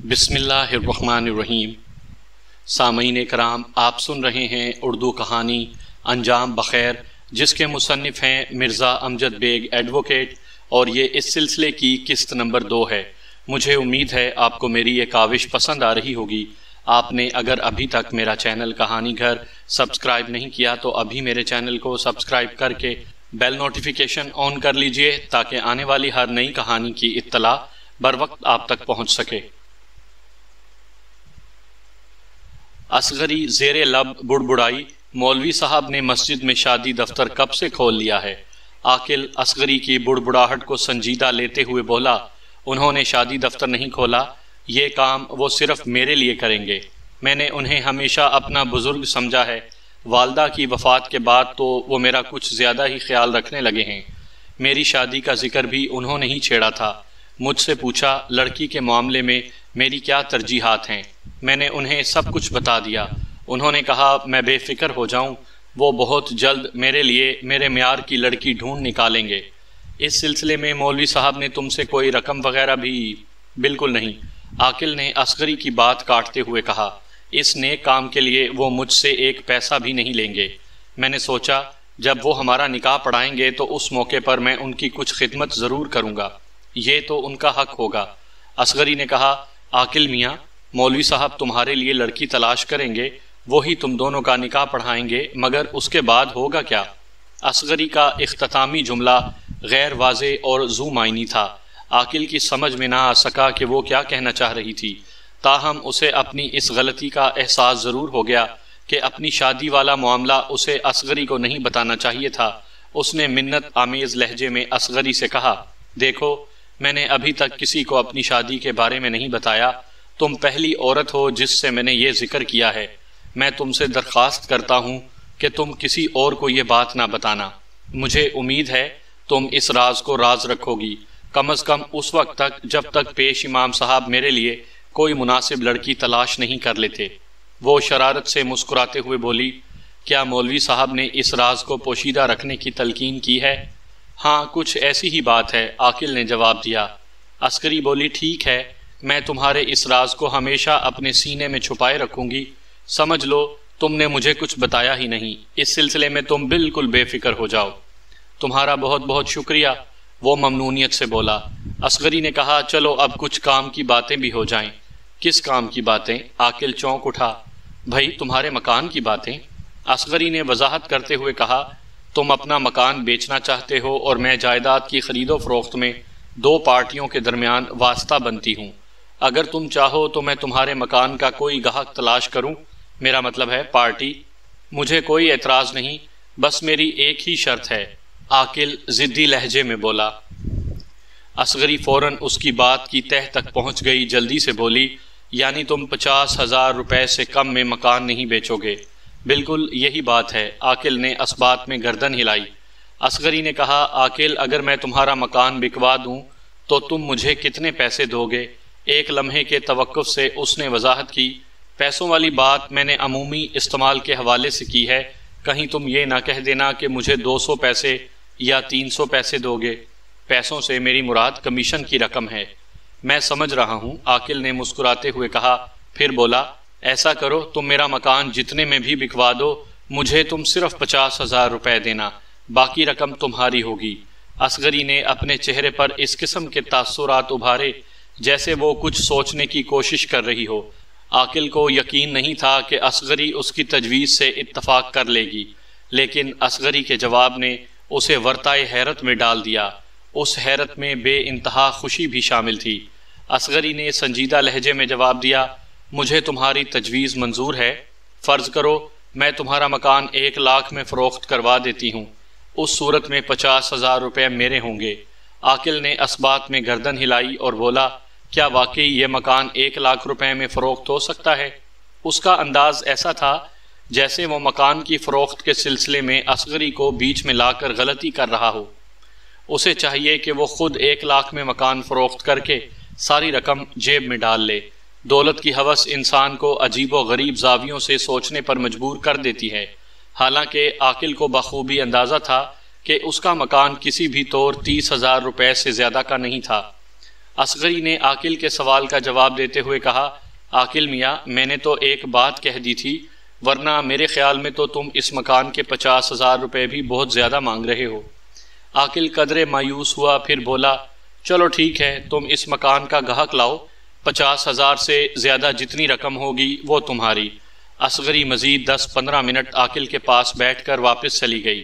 بسم اللہ الرحمن الرحیم۔ سامعین کرام، آپ سن رہے ہیں اردو کہانی انجام بخیر، جس کے مصنف ہیں مرزا امجد بیگ ایڈوکیٹ، اور یہ اس سلسلے کی قسط نمبر 2 ہے۔ مجھے امید ہے آپ کو میری یہ کاوش پسند آ رہی ہوگی۔ آپ نے اگر ابھی تک میرا چینل کہانی گھر سبسکرائب نہیں کیا تو ابھی میرے چینل کو سبسکرائب کر کے بیل نوٹیفیکیشن آن کر لیجئے، تاکہ آنے والی ہر نئی کہانی کی اطلاع بر وقت آپ تک پہنچ سکے۔ اصغری زیر لب بڑبڑائی، مولوی صاحب نے مسجد میں شادی دفتر کب سے کھول لیا ہے؟ عاقل اصغری کی بڑبڑاہٹ کو سنجیدہ لیتے ہوئے بولا، انہوں نے شادی دفتر نہیں کھولا، یہ کام وہ صرف میرے لیے کریں گے۔ میں نے انہیں ہمیشہ اپنا بزرگ سمجھا ہے۔ والدہ کی وفات کے بعد تو وہ میرا کچھ زیادہ ہی خیال رکھنے لگے ہیں۔ میری شادی کا ذکر بھی انہوں نے ہی چھیڑا تھا۔ مجھ سے پوچھا لڑکی کے معاملے میں میری کیا ترجیحات ہیں۔ میں نے انہیں سب کچھ بتا دیا۔ انہوں نے کہا میں بے فکر ہو جاؤں، وہ بہت جلد میرے لیے میرے معیار کی لڑکی ڈھونڈ نکالیں گے۔ اس سلسلے میں مولوی صاحب نے تم سے کوئی رقم وغیرہ بھی؟ بالکل نہیں، عاقل نے اصغری کی بات کاٹتے ہوئے کہا۔ اس نیک کام کے لیے وہ مجھ سے ایک پیسہ بھی نہیں لیں گے۔ میں نے سوچا جب وہ ہمارا نکاح پڑھائیں گے تو اس موقع پر میں ان کی کچھ خدمت ضرور کروں گا، یہ تو ان کا حق ہوگا۔ اصغری نے کہا، عاقل میاں، مولوی صاحب تمہارے لیے لڑکی تلاش کریں گے، وہی تم دونوں کا نکاح پڑھائیں گے، مگر اس کے بعد ہوگا کیا؟ اصغری کا اختتامی جملہ غیر واضح اور ذو معنی تھا۔ عاقل کی سمجھ میں نہ آ سکا کہ وہ کیا کہنا چاہ رہی تھی، تاہم اسے اپنی اس غلطی کا احساس ضرور ہو گیا کہ اپنی شادی والا معاملہ اسے اصغری کو نہیں بتانا چاہیے تھا۔ اس نے منت آمیز لہجے میں اصغری سے کہا، دیکھو میں نے ابھی تک کسی کو اپنی شادی کے بارے میں نہیں بتایا، تم پہلی عورت ہو جس سے میں نے یہ ذکر کیا ہے۔ میں تم سے درخواست کرتا ہوں کہ تم کسی اور کو یہ بات نہ بتانا۔ مجھے امید ہے تم اس راز کو راز رکھو گی، کم از کم اس وقت تک جب تک پیش امام صاحب میرے لیے کوئی مناسب لڑکی تلاش نہیں کر لیتے۔ وہ شرارت سے مسکراتے ہوئے بولی، کیا مولوی صاحب نے اس راز کو پوشیدہ رکھنے کی تلقین کی ہے؟ ہاں، کچھ ایسی ہی بات ہے، عاقل نے جواب دیا۔ عسکری بولی، ٹھیک ہے، میں تمہارے اس راز کو ہمیشہ اپنے سینے میں چھپائے رکھوں گی۔ سمجھ لو تم نے مجھے کچھ بتایا ہی نہیں، اس سلسلے میں تم بالکل بے فکر ہو جاؤ۔ تمہارا بہت بہت شکریہ، وہ ممنونیت سے بولا۔ اصغری نے کہا، چلو اب کچھ کام کی باتیں بھی ہو جائیں۔ کس کام کی باتیں؟ عاقل چونک اٹھا۔ بھائی تمہارے مکان کی باتیں۔ اصغری نے وضاحت کرتے ہوئے کہا، تم اپنا مکان بیچنا چاہتے ہو اور میں جائیداد کی خرید و فروخت میں 2 پارٹیوں کے درمیان واسطہ بنتی ہوں۔ اگر تم چاہو تو میں تمہارے مکان کا کوئی گاہک تلاش کروں، میرا مطلب ہے پارٹی۔ مجھے کوئی اعتراض نہیں، بس میری ایک ہی شرط ہے، عاقل ضدی لہجے میں بولا۔ اصغری فوراً اس کی بات کی تہہ تک پہنچ گئی، جلدی سے بولی، یعنی تم 50,000 روپے سے کم میں مکان نہیں بیچو گے؟ بالکل یہی بات ہے، عاقل نے اس بات میں گردن ہلائی۔ اصغری نے کہا، عاقل اگر میں تمہارا مکان بکوا دوں تو تم مجھے کتنے پیسے دو گے؟ ایک لمحے کے توقف سے اس نے وضاحت کی، پیسوں والی بات میں نے عمومی استعمال کے حوالے سے کی ہے، کہیں تم یہ نہ کہہ دینا کہ مجھے 200 پیسے یا 300 پیسے دو گے۔ پیسوں سے میری مراد کمیشن کی رقم ہے۔ میں سمجھ رہا ہوں، عاقل نے مسکراتے ہوئے کہا، پھر بولا، ایسا کرو تم میرا مکان جتنے میں بھی بکوا دو، مجھے تم صرف 50,000 روپے دینا، باقی رقم تمہاری ہوگی۔ اصغری نے اپنے چہرے پر اس قسم کے تاثرات ابھارے جیسے وہ کچھ سوچنے کی کوشش کر رہی ہو۔ عاقل کو یقین نہیں تھا کہ اصغری اس کی تجویز سے اتفاق کر لے گی، لیکن اصغری کے جواب نے اسے ورطۂ حیرت میں ڈال دیا۔ اس حیرت میں بے انتہا خوشی بھی شامل تھی۔ اصغری نے سنجیدہ لہجے میں جواب دیا، مجھے تمہاری تجویز منظور ہے۔ فرض کرو میں تمہارا مکان 1 لاکھ میں فروخت کروا دیتی ہوں، اس صورت میں 50,000 روپے میرے ہوں گے۔ عاقل نے اس بات میں گردن ہلائی اور بولا، کیا واقعی یہ مکان 1 لاکھ روپے میں فروخت ہو سکتا ہے؟ اس کا انداز ایسا تھا جیسے وہ مکان کی فروخت کے سلسلے میں اصغری کو بیچ میں لا کر غلطی کر رہا ہو۔ اسے چاہیے کہ وہ خود 1 لاکھ میں مکان فروخت کر کے ساری رقم جیب میں ڈال لے۔ دولت کی ہوس انسان کو عجیب و غریب زاویوں سے سوچنے پر مجبور کر دیتی ہے۔ حالانکہ عاقل کو بخوبی اندازہ تھا کہ اس کا مکان کسی بھی طور 30,000 روپے سے زیادہ کا نہیں تھا۔ اصغری نے عاقل کے سوال کا جواب دیتے ہوئے کہا، عاقل میاں، میں نے تو ایک بات کہہ دی تھی، ورنہ میرے خیال میں تو تم اس مکان کے 50,000 روپے بھی بہت زیادہ مانگ رہے ہو۔ عاقل قدرے مایوس ہوا، پھر بولا، چلو ٹھیک ہے، تم اس مکان کا گاہک لاؤ، 50,000 سے زیادہ جتنی رقم ہوگی وہ تمہاری۔ اصغری مزید 10-15 منٹ عاقل کے پاس بیٹھ کر واپس چلی گئی۔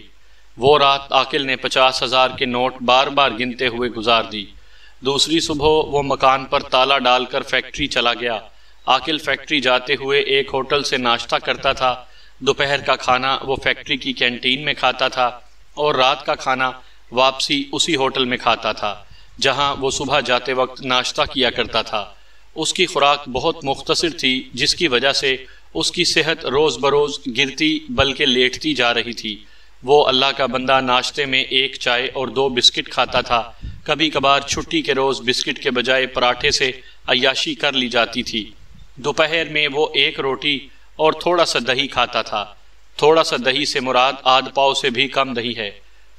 وہ رات عاقل نے 50,000 کے نوٹ بار بار گنتے ہوئے گزار دی۔ دوسری صبح وہ مکان پر تالا ڈال کر فیکٹری چلا گیا۔ عاقل فیکٹری جاتے ہوئے ایک ہوٹل سے ناشتہ کرتا تھا، دوپہر کا کھانا وہ فیکٹری کی کینٹین میں کھاتا تھا اور رات کا کھانا واپسی اسی ہوٹل میں کھاتا تھا جہاں وہ صبح جاتے وقت ناشتہ کیا کرتا تھا۔ اس کی خوراک بہت مختصر تھی، جس کی وجہ سے اس کی صحت روز بروز گرتی بلکہ لیٹتی جا رہی تھی۔ وہ اللہ کا بندہ ناشتے میں 1 چائے اور 2 بسکٹ کھاتا تھا۔ کبھی کبھار چھٹی کے روز بسکٹ کے بجائے پراٹھے سے عیاشی کر لی جاتی تھی۔ دوپہر میں وہ 1 روٹی اور تھوڑا سا دہی کھاتا تھا۔ تھوڑا سا دہی سے مراد آدھ پاؤ سے بھی کم دہی ہے۔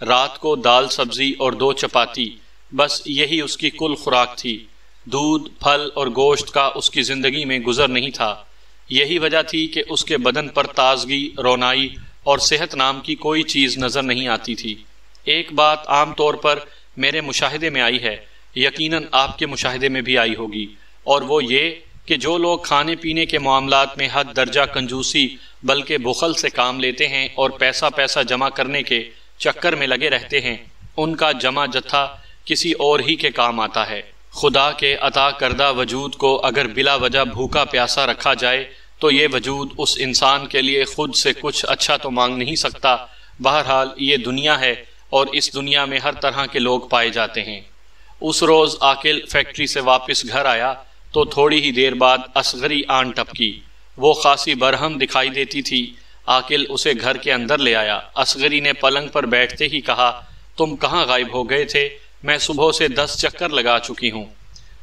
رات کو دال سبزی اور 2 چپاتی، بس یہی اس کی کل خوراک تھی۔ دودھ، پھل اور گوشت کا اس کی زندگی میں گزر نہیں تھا۔ یہی وجہ تھی کہ اس کے بدن پر تازگی، رونائی اور صحت نام کی کوئی چیز نظر نہیں آتی تھی۔ ایک بات عام طور پر میرے مشاہدے میں آئی ہے، یقیناً آپ کے مشاہدے میں بھی آئی ہوگی، اور وہ یہ کہ جو لوگ کھانے پینے کے معاملات میں حد درجہ کنجوسی بلکہ بخل سے کام لیتے ہیں اور پیسہ جمع کرنے کے چکر میں لگے رہتے ہیں، ان کا جمع جتھا کسی اور ہی کے کام آتا ہے۔ خدا کے عطا کردہ وجود کو اگر بلا وجہ بھوکا پیاسا رکھا جائے تو یہ وجود اس انسان کے لیے خود سے کچھ اچھا تو مانگ نہیں سکتا۔ بہرحال یہ دنیا ہے اور اس دنیا میں ہر طرح کے لوگ پائے جاتے ہیں۔ اس روز عاقل فیکٹری سے واپس گھر آیا تو تھوڑی ہی دیر بعد اصغری آن ٹپکی۔ وہ خاصی برہم دکھائی دیتی تھی۔ عاقل اسے گھر کے اندر لے آیا۔ اصغری نے پلنگ پر بیٹھتے ہی کہا، تم کہاں غائب ہو گئے تھے؟ میں صبح سے 10 چکر لگا چکی ہوں۔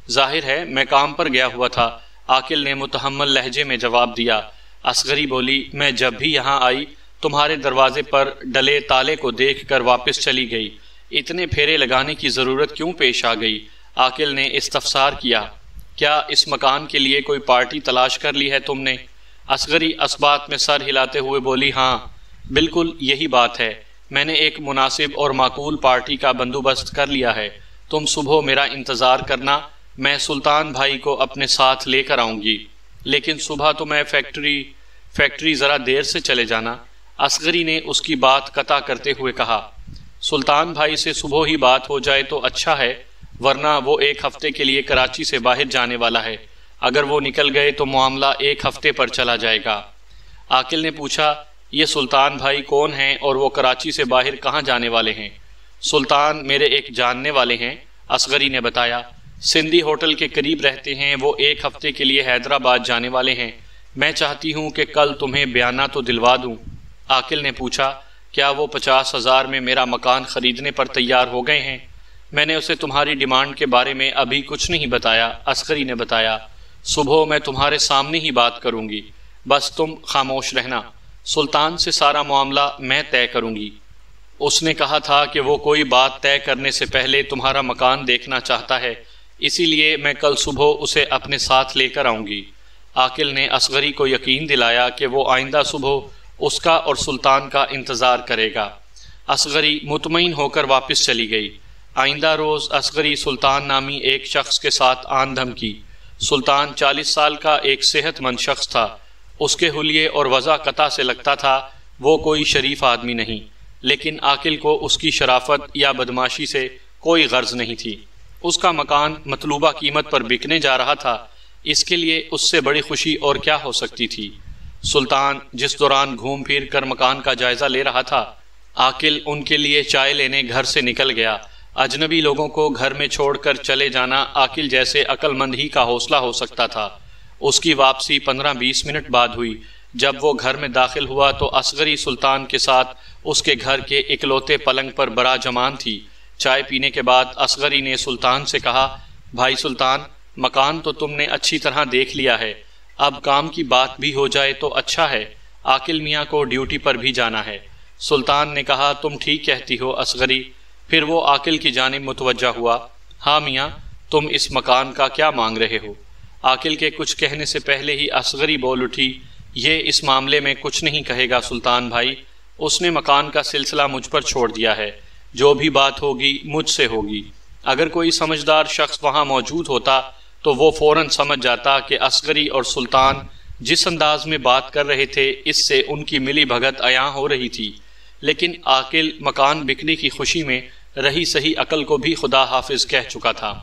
ظاہر ہے میں کام پر گیا ہوا تھا، عاقل نے متحمل لہجے میں جواب دیا۔ اصغری بولی، میں جب بھی یہاں آئی تمہارے دروازے پر ڈلے تالے کو دیکھ کر واپس چلی گئی، اتنے پھیرے لگانے کی ضرورت کیوں پیش آ گئی؟ عاقل نے استفسار کیا۔ کیا اس مکان کے لیے کوئی پارٹی تلاش کر لی ہے تم نے؟ اصغری اسبات میں سر ہلاتے ہوئے بولی، ہاں بالکل یہی بات ہے، میں نے ایک مناسب اور معقول پارٹی کا بندوبست کر لیا ہے۔ تم صبح میرا انتظار کرنا، میں سلطان بھائی کو اپنے ساتھ لے کر آؤں گی، لیکن صبح تو میں فیکٹری ذرا دیر سے چلے جانا۔ اصغری نے اس کی بات قطع کرتے ہوئے کہا، سلطان بھائی سے صبح ہی بات ہو جائے تو اچھا ہے، ورنہ وہ 1 ہفتے کے لیے کراچی سے باہر جانے والا ہے، اگر وہ نکل گئے تو معاملہ 1 ہفتے پر چلا جائے گا۔ عاقل نے پوچھا، یہ سلطان بھائی کون ہیں اور وہ کراچی سے باہر کہاں جانے والے ہیں؟ سلطان میرے ایک جاننے والے ہیں، اصغری نے بتایا، سندھی ہوٹل کے قریب رہتے ہیں، وہ 1 ہفتے کے لیے حیدرآباد جانے والے ہیں، میں چاہتی ہوں کہ کل تمہیں بیانہ تو دلوا دوں۔ عاقل نے پوچھا، کیا وہ 50,000 میں میرا مکان خریدنے پر تیار ہو گئے ہیں؟ میں نے اسے تمہاری ڈیمانڈ کے بارے میں ابھی کچھ نہیں بتایا، اصغری نے بتایا، صبح میں تمہارے سامنے ہی بات کروں گی، بس تم خاموش رہنا، سلطان سے سارا معاملہ میں طے کروں گی۔ اس نے کہا تھا کہ وہ کوئی بات طے کرنے سے پہلے تمہارا مکان دیکھنا چاہتا ہے، اسی لیے میں کل صبح اسے اپنے ساتھ لے کر آؤں گی۔ عاقل نے اصغری کو یقین دلایا کہ وہ آئندہ صبح اس کا اور سلطان کا انتظار کرے گا۔ اصغری مطمئن ہو کر واپس چلی گئی۔ آئندہ روز اصغری سلطان نامی ایک شخص کے ساتھ آن دھم کی۔ سلطان 40 سال کا ایک صحت مند شخص تھا۔ اس کے حلیے اور وضع قطع سے لگتا تھا وہ کوئی شریف آدمی نہیں، لیکن عاقل کو اس کی شرافت یا بدماشی سے کوئی غرض نہیں تھی۔ اس کا مکان مطلوبہ قیمت پر بکنے جا رہا تھا، اس کے لیے اس سے بڑی خوشی اور کیا ہو سکتی تھی؟ سلطان جس دوران گھوم پھر کر مکان کا جائزہ لے رہا تھا، عاقل ان کے لیے چائے لینے گھر سے نکل گیا۔ اجنبی لوگوں کو گھر میں چھوڑ کر چلے جانا عاقل جیسے عقل مند ہی کا حوصلہ ہو سکتا تھا۔ اس کی واپسی 15-20 منٹ بعد ہوئی۔ جب وہ گھر میں داخل ہوا تو اصغری سلطان کے ساتھ اس کے گھر کے اکلوتے پلنگ پر براجمان تھی۔ چائے پینے کے بعد اصغری نے سلطان سے کہا، بھائی سلطان، مکان تو تم نے اچھی طرح دیکھ لیا ہے، اب کام کی بات بھی ہو جائے تو اچھا ہے، عاقل میاں کو ڈیوٹی پر بھی جانا ہے۔ سلطان نے کہا، تم ٹھیک کہتی ہو اصغری۔ پھر وہ عاقل کی جانب متوجہ ہوا، ہاں میاں، تم اس مکان کا کیا مانگ رہے ہو؟ عاقل کے کچھ کہنے سے پہلے ہی اصغری بول اٹھی، یہ اس معاملے میں کچھ نہیں کہے گا سلطان بھائی، اس نے مکان کا سلسلہ مجھ پر چھوڑ دیا ہے، جو بھی بات ہوگی مجھ سے ہوگی۔ اگر کوئی سمجھدار شخص وہاں موجود ہوتا تو وہ فوراً سمجھ جاتا کہ اصغری اور سلطان جس انداز میں بات کر رہے تھے اس سے ان کی ملی بھگت عیاں ہو رہی تھی، لیکن عاقل مکان بکنے کی خوشی میں رہی صحیح عقل کو بھی خدا حافظ کہہ چکا تھا۔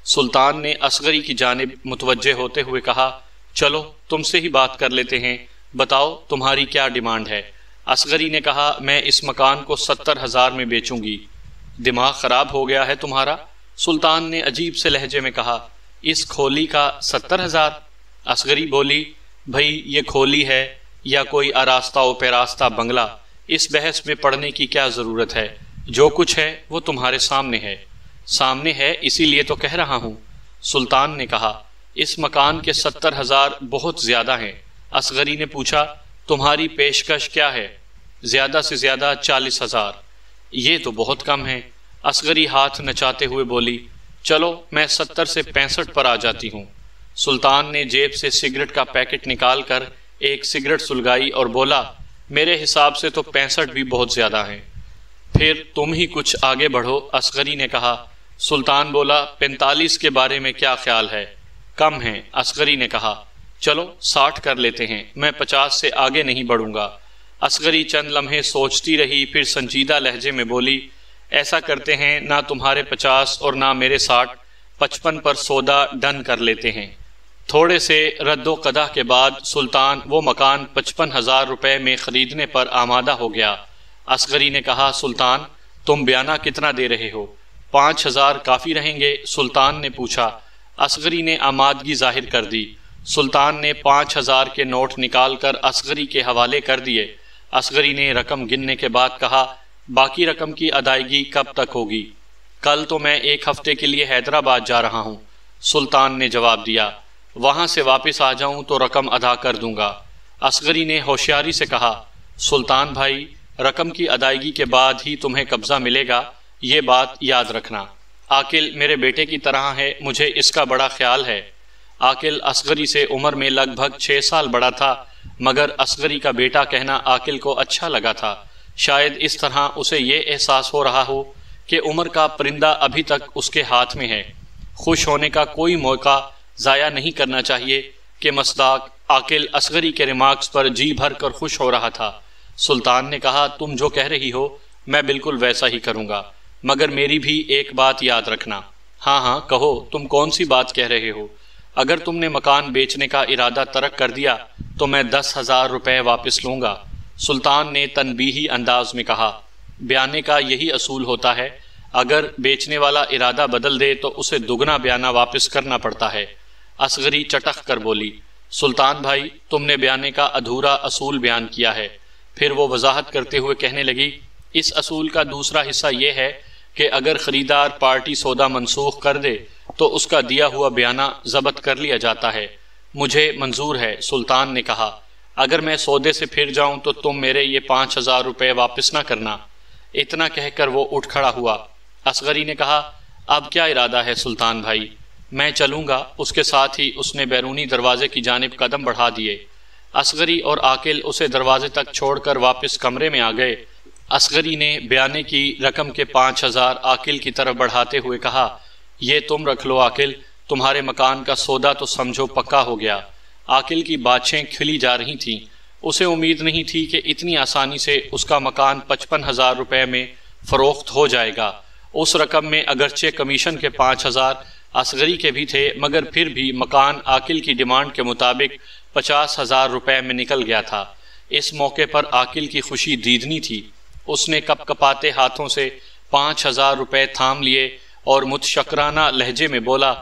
سلطان نے اصغری کی جانب متوجہ ہوتے ہوئے کہا، چلو تم سے ہی بات کر لیتے ہیں، بتاؤ تمہاری کیا ڈیمانڈ ہے؟ اصغری نے کہا، میں اس مکان کو 70,000 میں بیچوں گی۔ دماغ خراب ہو گیا ہے تمہارا؟ سلطان نے عجیب سے لہجے میں کہا، اس کھولی کا 70,000؟ اصغری بولی، بھئی یہ کھولی ہے یا کوئی آراستہ و پیراستہ بنگلہ، اس بحث میں پڑھنے کی کیا ضرورت ہے؟ جو کچھ ہے وہ تمہارے سامنے ہے۔ سامنے ہے اسی لیے تو کہہ رہا ہوں۔ سلطان نے کہا، اس مکان کے 70,000 بہت زیادہ ہیں۔ اصغری نے پوچھا، تمہاری پیشکش کیا ہے؟ زیادہ سے زیادہ 40,000۔ یہ تو بہت کم ہے۔ اصغری ہاتھ نچاتے ہوئے بولی، چلو میں 70 سے 65 پر آ جاتی ہوں۔ سلطان نے جیب سے سگریٹ کا پیکٹ نکال کر ایک سگریٹ سلگائی اور بولا، میرے حساب سے تو 65 بھی بہت زیادہ ہیں۔ پھر تم ہی کچھ آگے بڑھو، اصغری نے کہا۔ سلطان بولا، 45 کے بارے میں کیا خیال ہے؟ کم ہیں، اصغری نے کہا۔ چلو 60 کر لیتے ہیں، میں 50 سے آگے نہیں بڑھوں گا۔ اصغری چند لمحے سوچتی رہی، پھر سنجیدہ لہجے میں بولی، ایسا کرتے ہیں، نہ تمہارے 50 اور نہ میرے 60، 55 پر سودا ڈن کر لیتے ہیں۔ تھوڑے سے رد و قدح کے بعد سلطان وہ مکان 55,000 روپے میں خریدنے پر آمادہ ہو گیا۔ اصغری نے کہا، سلطان تم بیانہ کتنا دے رہے ہو؟ 5,000 کافی رہیں گے؟ سلطان نے پوچھا۔ اصغری نے آمادگی ظاہر کر دی۔ سلطان نے 5,000 کے نوٹ نکال کر اصغری کے حوالے کر دیے۔ اصغری نے رقم گننے کے بعد کہا، باقی رقم کی ادائیگی کب تک ہوگی؟ کل تو میں 1 ہفتے کے لیے حیدرآباد جا رہا ہوں۔ سلطان نے جواب دیا، وہاں سے واپس آ جاؤں تو رقم ادا کر دوں گا۔ اصغری نے ہوشیاری سے کہا، سلطان بھائی رقم کی ادائیگی کے بعد ہی تمہیں قبضہ ملے گا، یہ بات یاد رکھنا۔ عاقل میرے بیٹے کی طرح ہے، مجھے اس کا بڑا خیال ہے۔ عاقل اصغری سے عمر میں لگ بھگ 6 سال بڑا تھا، مگر اصغری کا بیٹا کہنا عاقل کو اچھا لگا تھا۔ شاید اس طرح اسے یہ احساس ہو رہا ہو کہ عمر کا پرندہ ابھی تک اس کے ہاتھ میں ہے۔ خوش ہونے کا کوئی موقع ضائع نہیں کرنا چاہیے کہ مصداق عاقل اصغری کے ریمارکس پر جی بھر کر خوش ہو رہا تھا۔ سلطان نے کہا، تم جو کہہ رہی ہو میں بالکل ویسا ہی کروں گا، مگر میری بھی ایک بات یاد رکھنا۔ ہاں ہاں کہو، تم کون سی بات کہہ رہے ہو؟ اگر تم نے مکان بیچنے کا ارادہ ترک کر دیا تو میں 10,000 روپے واپس لوں گا۔ سلطان نے تنبیہی انداز میں کہا، بیانے کا یہی اصول ہوتا ہے، اگر بیچنے والا ارادہ بدل دے تو اسے دگنا بیانہ واپس کرنا پڑتا ہے۔ اصغری چٹخ کر بولی، سلطان بھائی تم نے بیانے کا ادھورا اصول بیان کیا ہے۔ پھر وہ وضاحت کرتے ہوئے کہنے لگی، اس اصول کا دوسرا حصہ یہ ہے کہ اگر خریدار پارٹی سودا منسوخ کر دے تو اس کا دیا ہوا بیانہ ضبط کر لیا جاتا ہے۔ مجھے منظور ہے، سلطان نے کہا۔ اگر میں سودے سے پھر جاؤں تو تم میرے یہ 5,000 روپے واپس نہ کرنا۔ اتنا کہہ کر وہ اٹھ کھڑا ہوا۔ اصغری نے کہا، اب کیا ارادہ ہے سلطان بھائی؟ میں چلوں گا۔ اس کے ساتھ ہی اس نے بیرونی دروازے کی جانب قدم بڑھا دیے۔ اصغری اور عاقل اسے دروازے تک چھوڑ کر واپس کمرے میں آ گئے۔ اصغری نے بیانے کی رقم کے 5,000 عاقل کی طرف بڑھاتے ہوئے کہا، یہ تم رکھ لو عاقل، تمہارے مکان کا سودا تو سمجھو پکا ہو گیا۔ عاقل کی باتیں کھلی جا رہی تھیں۔ اسے امید نہیں تھی کہ اتنی آسانی سے اس کا مکان 55,000 روپے میں فروخت ہو جائے گا۔ اس رقم میں اگرچہ کمیشن کے 5,000 اصغری کے بھی تھے، مگر پھر بھی مکان عاقل کی ڈیمانڈ کے مطابق 50,000 روپے میں نکل گیا تھا۔ اس موقع پر عاقل کی خوشی دیدنی تھی۔ اس نے کپ کپاتے ہاتھوں سے 5,000 روپے تھام لیے اور متشکرانہ لہجے میں بولا،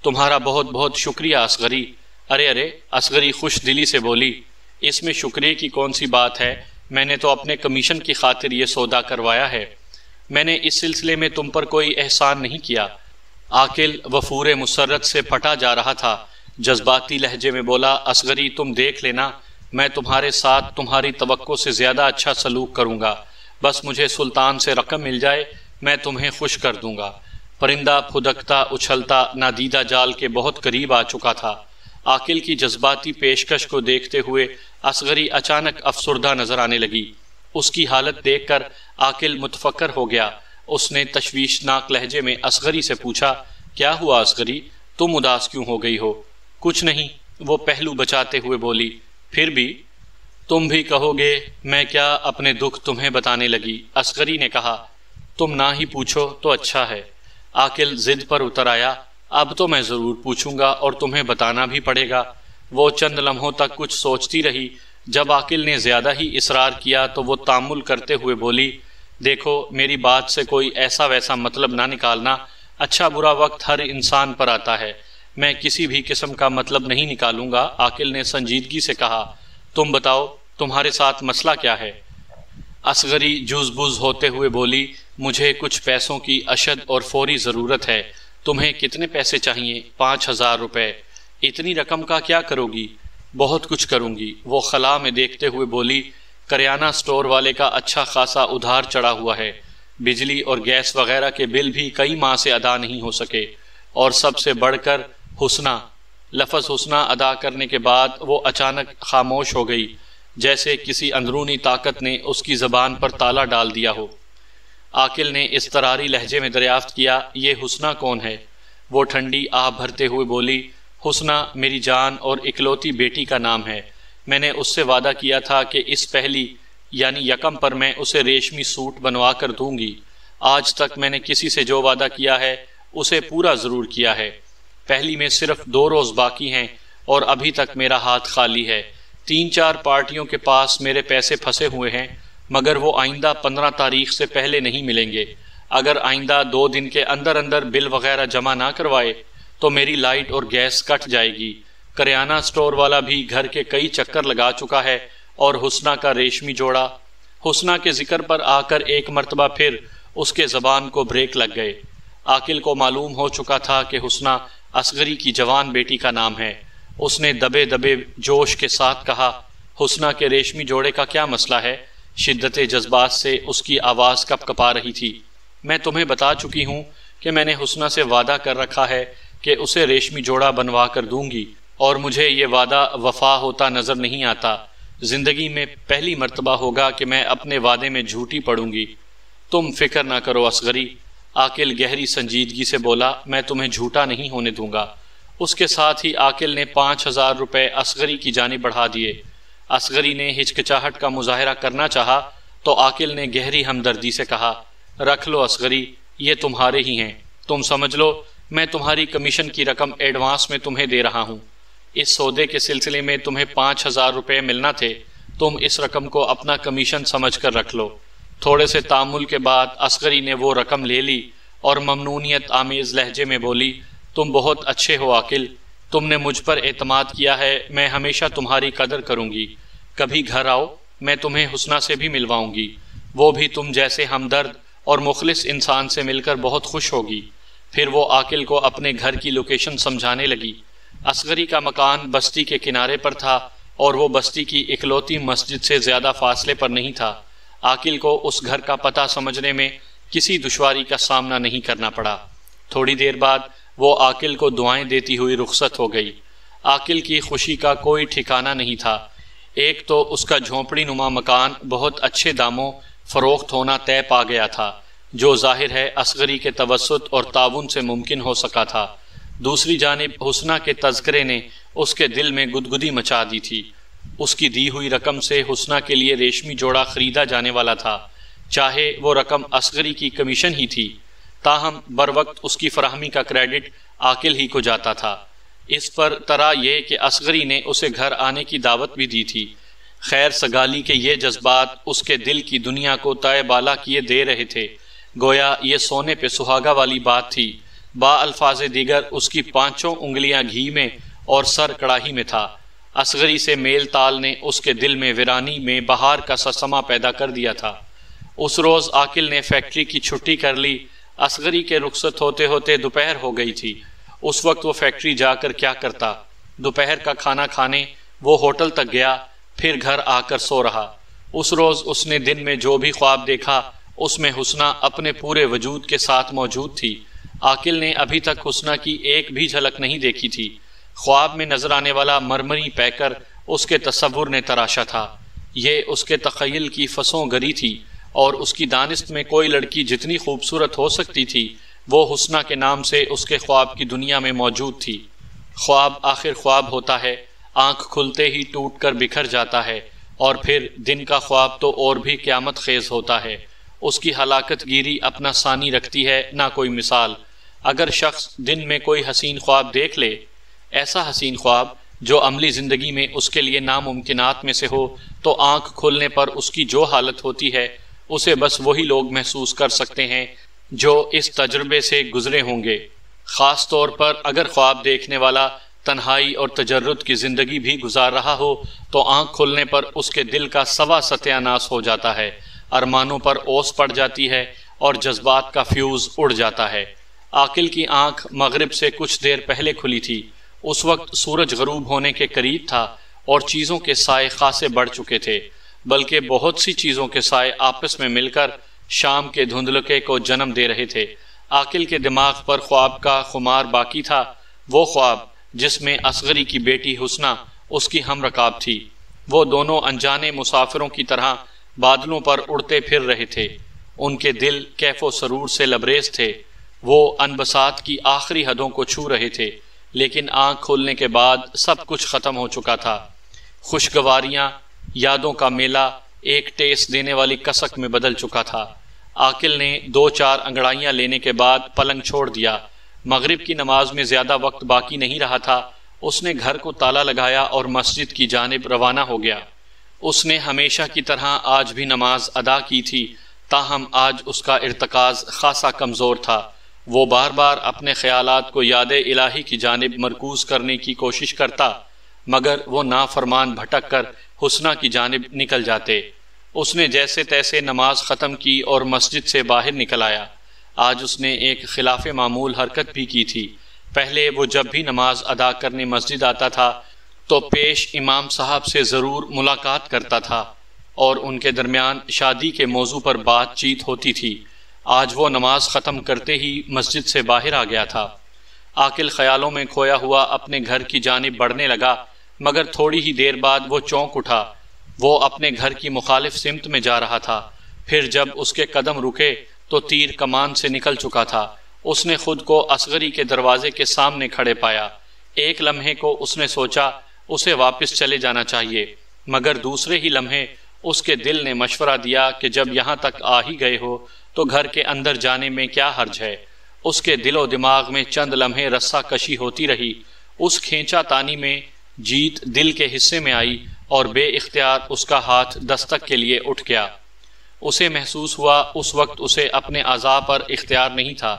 تمہارا بہت بہت شکریہ اصغری۔ ارے ارے، اصغری خوش دلی سے بولی، اس میں شکریہ کی کون سی بات ہے؟ میں نے تو اپنے کمیشن کی خاطر یہ سودا کروایا ہے، میں نے اس سلسلے میں تم پر کوئی احسان نہیں کیا۔ عاقل وفور مسرت سے پھٹا جا رہا تھا، جذباتی لہجے میں بولا، اصغری تم دیکھ لینا، میں تمہارے ساتھ تمہاری توقع سے زیادہ اچھا سلوک کروں گا، بس مجھے سلطان سے رقم مل جائے میں تمہیں خوش کر دوں گا۔ پرندہ پھدکتا اچھلتا نادیدہ جال کے بہت قریب آ چکا تھا۔ عاقل کی جذباتی پیشکش کو دیکھتے ہوئے اصغری اچانک افسردہ نظر آنے لگی۔ اس کی حالت دیکھ کر عاقل متفکر ہو گیا۔ اس نے تشویشناک لہجے میں اصغری سے پوچھا، کیا ہوا اصغری، تم اداس کیوں ہو گئی ہو؟ کچھ نہیں، وہ پہلو بچاتے ہوئے بولی۔ پھر بھی تم بھی کہو گے میں کیا اپنے دکھ تمہیں بتانے لگی، اصغری نے کہا۔ تم نہ ہی پوچھو تو اچھا ہے۔ عاقل ضد پر اتر آیا، اب تو میں ضرور پوچھوں گا اور تمہیں بتانا بھی پڑے گا۔ وہ چند لمحوں تک کچھ سوچتی رہی۔ جب عاقل نے زیادہ ہی اصرار کیا تو وہ تامل کرتے ہوئے بولی، دیکھو میری بات سے کوئی ایسا ویسا مطلب نہ نکالنا، اچھا برا وقت ہر انسان پر آتا ہے، میں کسی بھی قسم کا مطلب نہیں نکالوں گا۔ عاقل نے سنجیدگی سے کہا، تم بتاؤ تمہارے ساتھ مسئلہ کیا ہے؟ اصغری جوز بوز ہوتے ہوئے بولی، مجھے کچھ پیسوں کی اشد اور فوری ضرورت ہے۔ تمہیں کتنے پیسے چاہیے؟ 5,000 روپے۔ اتنی رقم کا کیا کرو گی؟ بہت کچھ کروں گی، وہ خلا میں دیکھتے ہوئے بولی۔ کریانہ سٹور والے کا اچھا خاصا ادھار چڑھا ہوا ہے، بجلی اور گیس وغیرہ کے بل بھی کئی ماہ سے ادا نہیں ہو سکے، اور سب سے بڑھ کر حسنہ۔ لفظ حسنہ ادا کرنے کے بعد وہ اچانک خاموش ہو گئی، جیسے کسی اندرونی طاقت نے اس کی زبان پر تالا ڈال دیا ہو۔ عاقل نے اضطراری لہجے میں دریافت کیا، یہ حسنہ کون ہے؟ وہ ٹھنڈی آہ بھرتے ہوئے بولی، حسنہ میری جان اور اکلوتی بیٹی کا نام ہے۔ میں نے اس سے وعدہ کیا تھا کہ اس پہلی یعنی یکم پر میں اسے ریشمی سوٹ بنوا کر دوں گی۔ آج تک میں نے کسی سے جو وعدہ کیا ہے اسے پورا ضرور کیا ہے۔ پہلی میں صرف 2 روز باقی ہیں اور ابھی تک میرا ہاتھ خالی ہے۔ 3-4 پارٹیوں کے پاس میرے پیسے پھنسے ہوئے ہیں، مگر وہ آئندہ 15 تاریخ سے پہلے نہیں ملیں گے۔ اگر آئندہ 2 دن کے اندر اندر بل وغیرہ جمع نہ کروائے تو میری لائٹ اور گیس کٹ جائے گی۔ کریانہ سٹور والا بھی گھر کے کئی چکر لگا چکا ہے، اور حسنہ کا ریشمی جوڑا۔ حسنہ کے ذکر پر آ کر ایک مرتبہ پھر اس کے زبان کو بریک لگ گئے۔ عاقل کو معلوم ہو چکا تھا کہ حسنہ اصغری کی جوان بیٹی کا نام ہے۔ اس نے دبے دبے جوش کے ساتھ کہا، حسنہ کے ریشمی جوڑے کا کیا مسئلہ ہے؟ شدت جذبات سے اس کی آواز کپ کپا رہی تھی۔ میں تمہیں بتا چکی ہوں کہ میں نے حسنہ سے وعدہ کر رکھا ہے کہ اسے ریشمی جوڑا بنوا کر دوں گی، اور مجھے یہ وعدہ وفا ہوتا نظر نہیں آتا۔ زندگی میں پہلی مرتبہ ہوگا کہ میں اپنے وعدے میں جھوٹی پڑوں گی۔ تم فکر نہ کرو اصغری، عاقل گہری سنجیدگی سے بولا، میں تمہیں جھوٹا نہیں ہونے دوں گا۔ اس کے ساتھ ہی عاقل نے 5,000 روپے اصغری کی جانب بڑھا دیے۔ اصغری نے ہچکچاہٹ کا مظاہرہ کرنا چاہا تو عاقل نے گہری ہمدردی سے کہا، رکھ لو اصغری، یہ تمہارے ہی ہیں، تم سمجھ لو میں تمہاری کمیشن کی رقم ایڈوانس میں تمہیں دے رہا ہوں۔ اس سودے کے سلسلے میں تمہیں 5,000 روپے ملنا تھے، تم اس رقم کو اپنا کمیشن سمجھ کر رکھ لو۔ تھوڑے سے تامل کے بعد اصغری نے وہ رقم لے لی اور ممنونیت آمیز لہجے میں بولی، تم بہت اچھے ہو عاقل، تم نے مجھ پر اعتماد کیا ہے، میں ہمیشہ تمہاری قدر کروں گی۔ کبھی گھر آؤ، میں تمہیں حسنہ سے بھی ملواؤں گی، وہ بھی تم جیسے ہمدرد اور مخلص انسان سے مل کر بہت خوش ہوگی۔ پھر وہ عاقل کو اپنے گھر کی لوکیشن سمجھانے لگی۔ اصغری کا مکان بستی کے کنارے پر تھا اور وہ بستی کی اکلوتی مسجد سے زیادہ فاصلے پر نہیں تھا۔ عاقل کو اس گھر کا پتہ سمجھنے میں کسی دشواری کا سامنا نہیں کرنا پڑا۔ تھوڑی دیر بعد وہ عاقل کو دعائیں دیتی ہوئی رخصت ہو گئی۔ عاقل کی خوشی کا کوئی ٹھکانہ نہیں تھا۔ ایک تو اس کا جھونپڑی نما مکان بہت اچھے داموں فروخت ہونا طے پا گیا تھا، جو ظاہر ہے اصغری کے توسط اور تعاون سے ممکن ہو سکا تھا۔ دوسری جانب حسنہ کے تذکرے نے اس کے دل میں گدگدی مچا دی تھی۔ اس کی دی ہوئی رقم سے حسنہ کے لیے ریشمی جوڑا خریدا جانے والا تھا، چاہے وہ رقم اصغری کی کمیشن ہی تھی، تاہم بر وقت اس کی فراہمی کا کریڈٹ عاقل ہی کو جاتا تھا۔ اس پر طرح یہ کہ اصغری نے اسے گھر آنے کی دعوت بھی دی تھی۔ خیر سگالی کے یہ جذبات اس کے دل کی دنیا کو تائے بالا کیے دے رہے تھے، گویا یہ سونے پہ سہاگا والی بات تھی۔ با الفاظ دیگر اس کی 5 انگلیاں گھی میں اور سر کڑاہی میں تھا۔ اصغری سے میل تال نے اس کے دل میں ویرانی میں بہار کا سا سما پیدا کر دیا تھا۔ اس روز عاقل نے فیکٹری کی چھٹی کر لی۔ اصغری کے رخصت ہوتے ہوتے دوپہر ہو گئی تھی۔ اس وقت وہ فیکٹری جا کر کیا کرتا؟ دوپہر کا کھانا کھانے وہ ہوٹل تک گیا، پھر گھر آ کر سو رہا۔ اس روز اس نے دن میں جو بھی خواب دیکھا اس میں حسنہ اپنے پورے وجود کے ساتھ موجود تھی۔ عاقل نے ابھی تک حسنہ کی ایک بھی جھلک نہیں دیکھی تھی۔ خواب میں نظر آنے والا مرمری پیکر اس کے تصور نے تراشا تھا۔ یہ اس کے تخیل کی فسوں گری تھی، اور اس کی دانست میں کوئی لڑکی جتنی خوبصورت ہو سکتی تھی وہ حسنہ کے نام سے اس کے خواب کی دنیا میں موجود تھی۔ خواب آخر خواب ہوتا ہے، آنکھ کھلتے ہی ٹوٹ کر بکھر جاتا ہے، اور پھر دن کا خواب تو اور بھی قیامت خیز ہوتا ہے۔ اس کی ہلاکت گیری اپنا ثانی رکھتی ہے، نہ کوئی مثال۔ اگر شخص دن میں کوئی حسین خواب دیکھ لے، ایسا حسین خواب جو عملی زندگی میں اس کے لیے ناممکنات میں سے ہو، تو آنکھ کھولنے پر اس کی جو حالت ہوتی ہے اسے بس وہی لوگ محسوس کر سکتے ہیں جو اس تجربے سے گزرے ہوں گے۔ خاص طور پر اگر خواب دیکھنے والا تنہائی اور تجرد کی زندگی بھی گزار رہا ہو، تو آنکھ کھولنے پر اس کے دل کا سوا ستیہ ناس ہو جاتا ہے، ارمانوں پر اوس پڑ جاتی ہے اور جذبات کا فیوز اڑ جاتا ہے۔ عاقل کی آنکھ مغرب سے کچھ دیر پہلے کھلی تھی۔ اس وقت سورج غروب ہونے کے قریب تھا اور چیزوں کے سائے خاصے بڑھ چکے تھے، بلکہ بہت سی چیزوں کے سائے آپس میں مل کر شام کے دھندلکے کو جنم دے رہے تھے۔ عاقل کے دماغ پر خواب کا خمار باقی تھا، وہ خواب جس میں اصغری کی بیٹی حسنہ اس کی ہم رکاب تھی۔ وہ دونوں انجانے مسافروں کی طرح بادلوں پر اڑتے پھر رہے تھے۔ ان کے دل کیف و سرور سے لبریز تھے، وہ انبساط کی آخری حدوں کو چھو رہے تھے، لیکن آنکھ کھولنے کے بعد سب کچھ ختم ہو چکا تھا۔ خوشگواریاں، یادوں کا میلہ ایک ٹیس دینے والی کسک میں بدل چکا تھا۔ عاقل نے 2-4 انگڑائیاں لینے کے بعد پلنگ چھوڑ دیا۔ مغرب کی نماز میں زیادہ وقت باقی نہیں رہا تھا۔ اس نے گھر کو تالا لگایا اور مسجد کی جانب روانہ ہو گیا۔ اس نے ہمیشہ کی طرح آج بھی نماز ادا کی تھی، تاہم آج اس کا ارتکاز خاصا کمزور تھا۔ وہ بار بار اپنے خیالات کو یاد الہی کی جانب مرکوز کرنے کی کوشش کرتا، مگر وہ نافرمان بھٹک کر حسنہ کی جانب نکل جاتے۔ اس نے جیسے تیسے نماز ختم کی اور مسجد سے باہر نکل آیا۔ آج اس نے ایک خلاف معمول حرکت بھی کی تھی۔ پہلے وہ جب بھی نماز ادا کرنے مسجد آتا تھا تو پیش امام صاحب سے ضرور ملاقات کرتا تھا اور ان کے درمیان شادی کے موضوع پر بات چیت ہوتی تھی۔ آج وہ نماز ختم کرتے ہی مسجد سے باہر آ گیا تھا۔ عاقل خیالوں میں کھویا ہوا اپنے گھر کی جانب بڑھنے لگا، مگر تھوڑی ہی دیر بعد وہ چونک اٹھا۔ وہ اپنے گھر کی مخالف سمت میں جا رہا تھا۔ پھر جب اس کے قدم رکے تو تیر کمان سے نکل چکا تھا۔ اس نے خود کو اصغری کے دروازے کے سامنے کھڑے پایا۔ ایک لمحے کو اس نے سوچا اسے واپس چلے جانا چاہیے، مگر دوسرے ہی لمحے اس کے دل نے مشورہ دیا کہ جب یہاں تک آ ہی گئے ہو تو گھر کے اندر جانے میں کیا حرج ہے۔ اس کے دل و دماغ میں چند لمحے رسہ کشی ہوتی رہی۔ اس کھینچا تانی میں جیت دل کے حصے میں آئی اور بے اختیار اس کا ہاتھ دستک کے لیے اٹھ گیا۔ اسے محسوس ہوا اس وقت اسے اپنے اعضاء پر اختیار نہیں تھا۔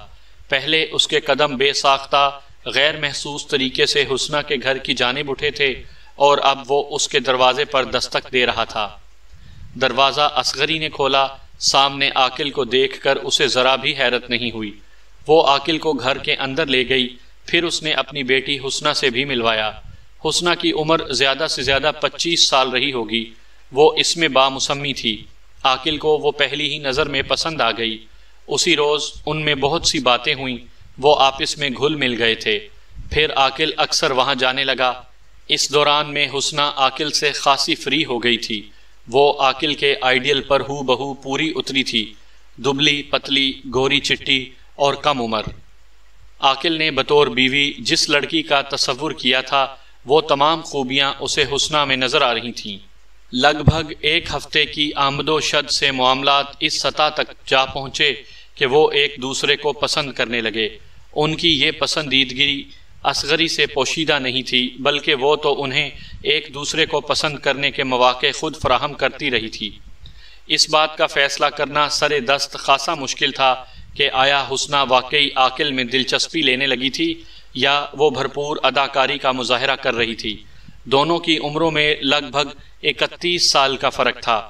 پہلے اس کے قدم بے ساختہ غیر محسوس طریقے سے حسنہ کے گھر کی جانب اٹھے تھے، اور اب وہ اس کے دروازے پر دستک دے رہا تھا۔ دروازہ اصغری نے کھولا۔ سامنے عاقل کو دیکھ کر اسے ذرا بھی حیرت نہیں ہوئی۔ وہ عاقل کو گھر کے اندر لے گئی، پھر اس نے اپنی بیٹی حسنہ سے بھی ملوایا۔ حسنہ کی عمر زیادہ سے زیادہ 25 سال رہی ہوگی۔ وہ اس میں بامسمی تھی۔ عاقل کو وہ پہلی ہی نظر میں پسند آ گئی۔ اسی روز ان میں بہت سی باتیں ہوئیں، وہ آپس میں گھل مل گئے تھے۔ پھر عاقل اکثر وہاں جانے لگا۔ اس دوران میں حسنہ عاقل سے خاصی فری ہو گئی تھی۔ وہ عاقل کے آئیڈیل پر ہو بہو پوری اتری تھی، دبلی پتلی، گوری چٹی اور کم عمر۔ عاقل نے بطور بیوی جس لڑکی کا تصور کیا تھا وہ تمام خوبیاں اسے حسنہ میں نظر آ رہی تھیں۔ لگ بھگ 1 ہفتے کی آمد و شد سے معاملات اس سطح تک جا پہنچے کہ وہ ایک دوسرے کو پسند کرنے لگے۔ ان کی یہ پسندیدگی اصغری سے پوشیدہ نہیں تھی، بلکہ وہ تو انہیں ایک دوسرے کو پسند کرنے کے مواقع خود فراہم کرتی رہی تھی۔ اس بات کا فیصلہ کرنا سر دست خاصا مشکل تھا کہ آیا حسنہ واقعی عاقل میں دلچسپی لینے لگی تھی یا وہ بھرپور اداکاری کا مظاہرہ کر رہی تھی۔ دونوں کی عمروں میں لگ بھگ 31 سال کا فرق تھا۔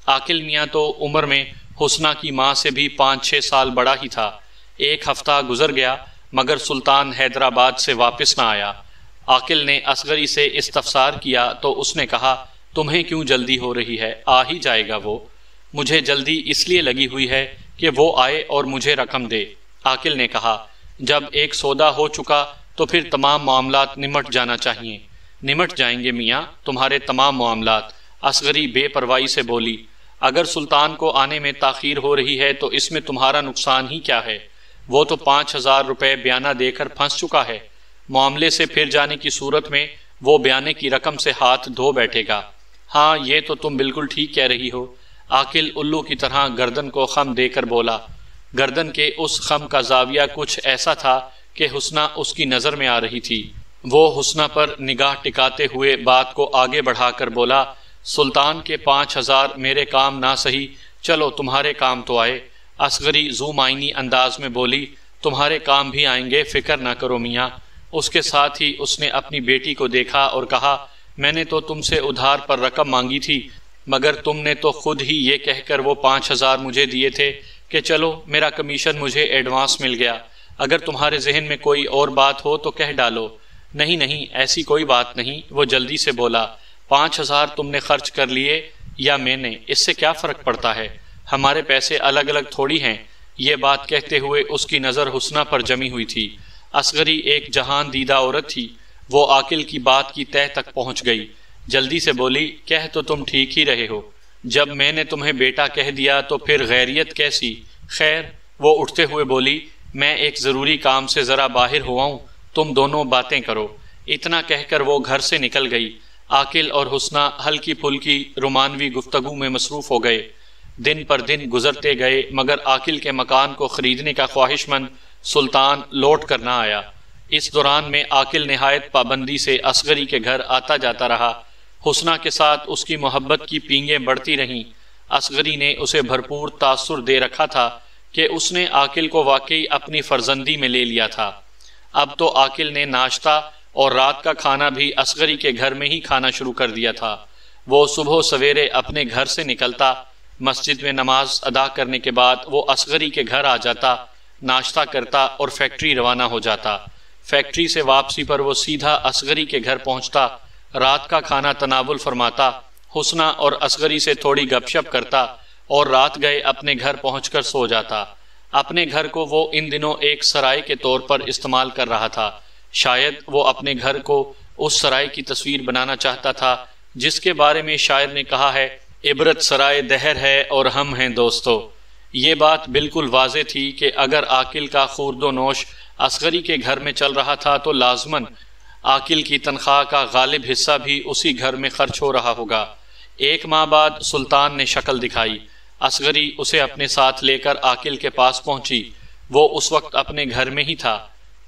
عاقل میاں تو عمر میں حسنہ کی ماں سے بھی 5-6 سال بڑا ہی تھا۔ 1 ہفتہ گزر گیا مگر سلطان حیدرآباد سے واپس نہ آیا۔ عاقل نے اصغری سے استفسار کیا تو اس نے کہا، تمہیں کیوں جلدی ہو رہی ہے؟ آ ہی جائے گا وہ۔ مجھے جلدی اس لیے لگی ہوئی ہے کہ وہ آئے اور مجھے رقم دے۔ عاقل نے کہا، جب ایک سودا ہو چکا تو پھر تمام معاملات نمٹ جانا چاہیے۔ نمٹ جائیں گے میاں تمہارے تمام معاملات، اصغری بے پرواہی سے بولی۔ اگر سلطان کو آنے میں تاخیر ہو رہی ہے تو اس میں تمہارا نقصان ہی کیا ہے؟ وہ تو 5,000 روپے بیانہ دے کر پھنس چکا ہے، معاملے سے پھر جانے کی صورت میں وہ بیانے کی رقم سے ہاتھ دھو بیٹھے گا۔ ہاں یہ تو تم بالکل ٹھیک کہہ رہی ہو۔ عاقل الو کی طرح گردن کو خم دے کر بولا۔ گردن کے اس خم کا زاویہ کچھ ایسا تھا کہ حسنہ اس کی نظر میں آ رہی تھی۔ وہ حسنہ پر نگاہ ٹکاتے ہوئے بات کو آگے بڑھا کر بولا، سلطان کے 5,000 میرے کام نہ سہی، چلو تمہارے کام تو آئے۔ اصغری ذو معنی انداز میں بولی، تمہارے کام بھی آئیں گے، فکر نہ کرو میاں۔ اس کے ساتھ ہی اس نے اپنی بیٹی کو دیکھا اور کہا، میں نے تو تم سے ادھار پر رقم مانگی تھی، مگر تم نے تو خود ہی یہ کہہ کر وہ 5,000 مجھے دیے تھے کہ چلو میرا کمیشن مجھے ایڈوانس مل گیا۔ اگر تمہارے ذہن میں کوئی اور بات ہو تو کہہ ڈالو۔ نہیں نہیں، ایسی کوئی بات نہیں، وہ جلدی سے بولا۔ 5,000 تم نے خرچ کر لیے یا میں نے، اس سے کیا فرق پڑتا ہے؟ ہمارے پیسے الگ الگ تھوڑی ہیں۔ یہ بات کہتے ہوئے اس کی نظر حسنہ پر جمی ہوئی تھی۔ اصغری ایک جہان دیدہ عورت تھی، وہ عاقل کی بات کی تہہ تک پہنچ گئی۔ جلدی سے بولی، کہہ تو تم ٹھیک ہی رہے ہو، جب میں نے تمہیں بیٹا کہہ دیا تو پھر غیریت کیسی؟ خیر، وہ اٹھتے ہوئے بولی، میں ایک ضروری کام سے ذرا باہر ہوا ہوں، تم دونوں باتیں کرو۔ اتنا کہہ کر وہ گھر سے نکل گئی۔ عاقل اور حسنہ ہلکی پھلکی رومانوی گفتگو میں مصروف ہو گئے۔ دن پر دن گزرتے گئے مگر عاقل کے مکان کو خریدنے کا خواہش مند سلطان لوٹ کر نہ آیا۔ اس دوران میں عاقل نہایت پابندی سے اصغری کے گھر آتا جاتا رہا۔ حسنہ کے ساتھ اس کی محبت کی پینگیں بڑھتی رہیں۔ اصغری نے اسے بھرپور تاثر دے رکھا تھا کہ اس نے عاقل کو واقعی اپنی فرزندی میں لے لیا تھا۔ اب تو عاقل نے ناشتہ اور رات کا کھانا بھی اصغری کے گھر میں ہی کھانا شروع کر دیا تھا۔ وہ صبح سویرے اپنے گھر سے نکلتا، مسجد میں نماز ادا کرنے کے بعد وہ اصغری کے گھر آ جاتا، ناشتہ کرتا اور فیکٹری روانہ ہو جاتا۔ فیکٹری سے واپسی پر وہ سیدھا اصغری کے گھر پہنچتا، رات کا کھانا تناول فرماتا، حسنہ اور اصغری سے تھوڑی گپ شپ کرتا اور رات گئے اپنے گھر پہنچ کر سو جاتا۔ اپنے گھر کو وہ ان دنوں ایک سرائے کے طور پر استعمال کر رہا تھا۔ شاید وہ اپنے گھر کو اس سرائے کی تصویر بنانا چاہتا تھا جس کے بارے میں شاعر نے کہا ہے، عبرت سرائے دہر ہے اور ہم ہیں دوستو۔ یہ بات بالکل واضح تھی کہ اگر عاقل کا خورد و نوش اصغری کے گھر میں چل رہا تھا تو لازماً عاقل کی تنخواہ کا غالب حصہ بھی اسی گھر میں خرچ ہو رہا ہوگا۔ ایک ماہ بعد سلطان نے شکل دکھائی۔ اصغری اسے اپنے ساتھ لے کر عاقل کے پاس پہنچی۔ وہ اس وقت اپنے گھر میں ہی تھا۔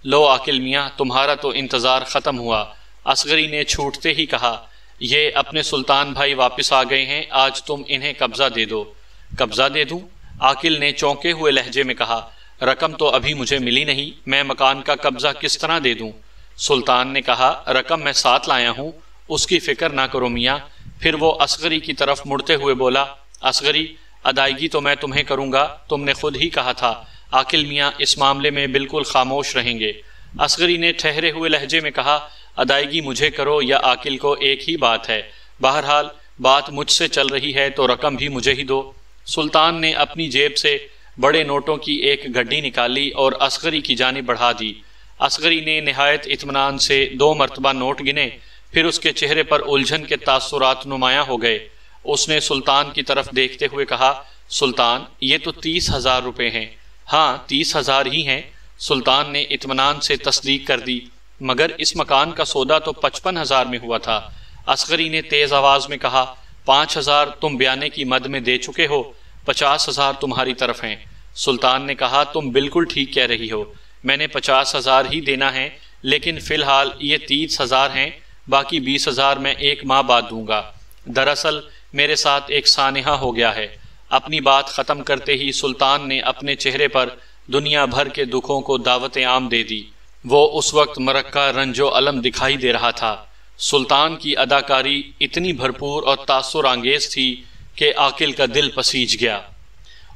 لو عاقل میاں، تمہارا تو انتظار ختم ہوا، اصغری نے چھوٹتے ہی کہا۔ یہ اپنے سلطان بھائی واپس آ گئے ہیں، آج تم انہیں قبضہ دے دو۔ قبضہ دے دوں؟ عاقل نے چونکے ہوئے لہجے میں کہا، رقم تو ابھی مجھے ملی نہیں، میں مکان کا قبضہ کس طرح دے دوں؟ سلطان نے کہا، رقم میں ساتھ لایا ہوں، اس کی فکر نہ کرو میاں۔ پھر وہ اصغری کی طرف مڑتے ہوئے بولا، اصغری، ادائیگی تو میں تمہیں کروں گا، تم نے خود ہی کہا تھا۔ عاقل میاں اس معاملے میں بالکل خاموش رہیں گے۔ اصغری نے ٹھہرے ہوئے لہجے میں کہا، ادائیگی مجھے کرو یا عاقل کو، ایک ہی بات ہے، بہرحال بات مجھ سے چل رہی ہے تو رقم بھی مجھے ہی دو۔ سلطان نے اپنی جیب سے بڑے نوٹوں کی ایک گڈی نکالی اور اصغری کی جانب بڑھا دی۔ اصغری نے نہایت اطمینان سے 2 مرتبہ نوٹ گنے، پھر اس کے چہرے پر الجھن کے تاثرات نمایاں ہو گئے۔ اس نے سلطان کی طرف دیکھتے ہوئے کہا، سلطان، یہ تو 30,000 روپے ہیں۔ ہاں 30,000 ہی ہیں، سلطان نے اطمینان سے تصدیق کر دی، مگر اس مکان کا سودا تو 55,000 میں ہوا تھا۔ اصغری نے تیز آواز میں کہا، 5,000 تم بیانے کی مد میں دے چکے ہو، 50,000 تمہاری طرف ہیں۔ سلطان نے کہا، تم بالکل ٹھیک کہہ رہی ہو، میں نے 50,000 ہی دینا ہے، لیکن فی الحال یہ 30,000 ہیں، باقی 20,000 میں 1 ماہ بعد دوں گا۔ دراصل میرے ساتھ ایک سانحہ ہو گیا ہے۔ اپنی بات ختم کرتے ہی سلطان نے اپنے چہرے پر دنیا بھر کے دکھوں کو دعوت عام دے دی۔ وہ اس وقت مرکہ رنج و الم دکھائی دے رہا تھا۔ سلطان کی اداکاری اتنی بھرپور اور تاثر انگیز تھی کہ عاقل کا دل پسیج گیا۔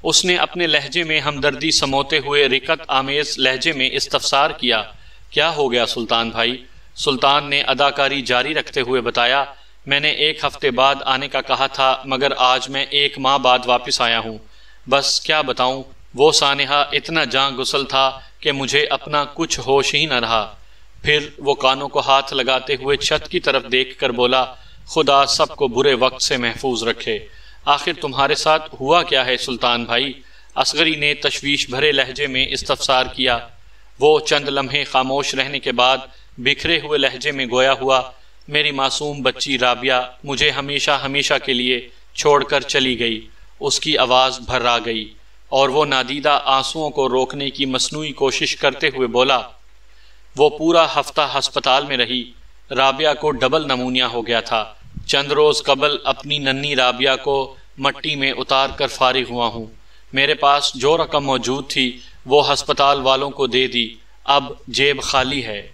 اس نے اپنے لہجے میں ہمدردی سموتے ہوئے رقت آمیز لہجے میں استفسار کیا، کیا ہو گیا سلطان بھائی؟ سلطان نے اداکاری جاری رکھتے ہوئے بتایا، میں نے 1 ہفتے بعد آنے کا کہا تھا، مگر آج میں 1 ماہ بعد واپس آیا ہوں۔ بس کیا بتاؤں، وہ سانحہ اتنا جاں گسل تھا کہ مجھے اپنا کچھ ہوش ہی نہ رہا۔ پھر وہ کانوں کو ہاتھ لگاتے ہوئے چھت کی طرف دیکھ کر بولا، خدا سب کو برے وقت سے محفوظ رکھے۔ آخر تمہارے ساتھ ہوا کیا ہے سلطان بھائی؟ اصغری نے تشویش بھرے لہجے میں استفسار کیا۔ وہ چند لمحے خاموش رہنے کے بعد بکھرے ہوئے لہجے میں گویا ہوا، میری معصوم بچی رابعہ مجھے ہمیشہ ہمیشہ کے لیے چھوڑ کر چلی گئی۔ اس کی آواز بھرا گئی اور وہ نادیدہ آنسوؤں کو روکنے کی مصنوعی کوشش کرتے ہوئے بولا، وہ پورا ہفتہ ہسپتال میں رہی۔ رابعہ کو ڈبل نمونیا ہو گیا تھا۔ چند روز قبل اپنی ننھی رابعہ کو مٹی میں اتار کر فارغ ہوا ہوں۔ میرے پاس جو رقم موجود تھی وہ ہسپتال والوں کو دے دی، اب جیب خالی ہے۔